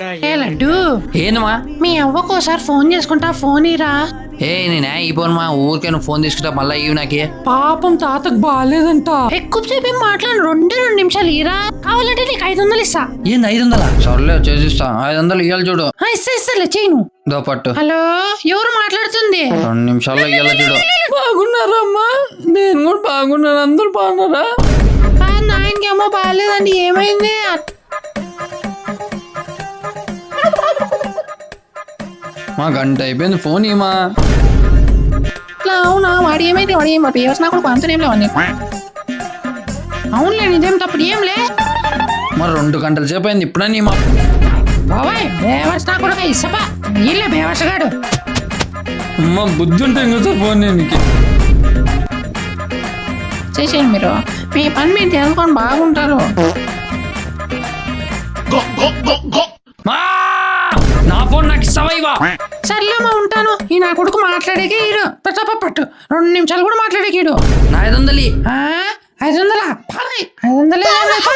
ఏ లడ్డు ఏందమ్మా? మీ అవ్వకు ఒకసారి ఫోన్ చేసుకుంటా, ఫోన్ ఇరా. నేనే ఈ ఫోన్ మా ఊరికే నువ్వు ఫోన్ తీసుకుంటా మళ్ళీ ఇవి నాకే. పాపం తాతకు బాగాలేదంట. ఎక్కువసేపు ఏం మాట్లాడు, 2 నిమిషాలు ఇరా. కావాలంటే నీకు 500 ఇస్తా. ఏంది 500? సర్లే చేసిస్తా. 500 ఇయ్యాలి చూడు. ఇస్తాలే, చేయను. దో పట్టు. హలో, ఎవరు మాట్లాడుతుంది? 2 నిమిషాల్లో ఇయ్యాలి చూడు. బాగున్నారమ్మా? నేను కూడా బాగున్నాను. అందరూ బాగున్నారా? నాయనకేమో బాగాలేదండి. ఏమైంది? మా గంట అయిపోయింది, ఫోన్ ఏమా? అవునా, వాడు ఏమైంది? వాడు ఏం పేవర్స్ నాకు అంత ఏం లేవని. అవునులే, నిజం తప్పుడు ఏం లే. మరి 2 గంటల సేపు అయింది, ఇప్పుడని మా బాబాయ్ బేవర్స్ నా కూడా ఇసపా వీళ్ళే బేవర్స్ గాడు. అమ్మ బుద్ధి ఉంటే ఇంకొక ఫోన్ నేను చేసేయండి మీరు, మీ పని మీరు తెలుసుకొని బాగుంటారు. నా ఫోన్ నాకు ఇస్తావా? సర్లేమో ఉంటాను. ఈ నా కొడుకు మాట్లాడేకే ఈడు పట్టు 2 నిమిషాలు కూడా మాట్లాడేకీడు. నా 500. 500? 500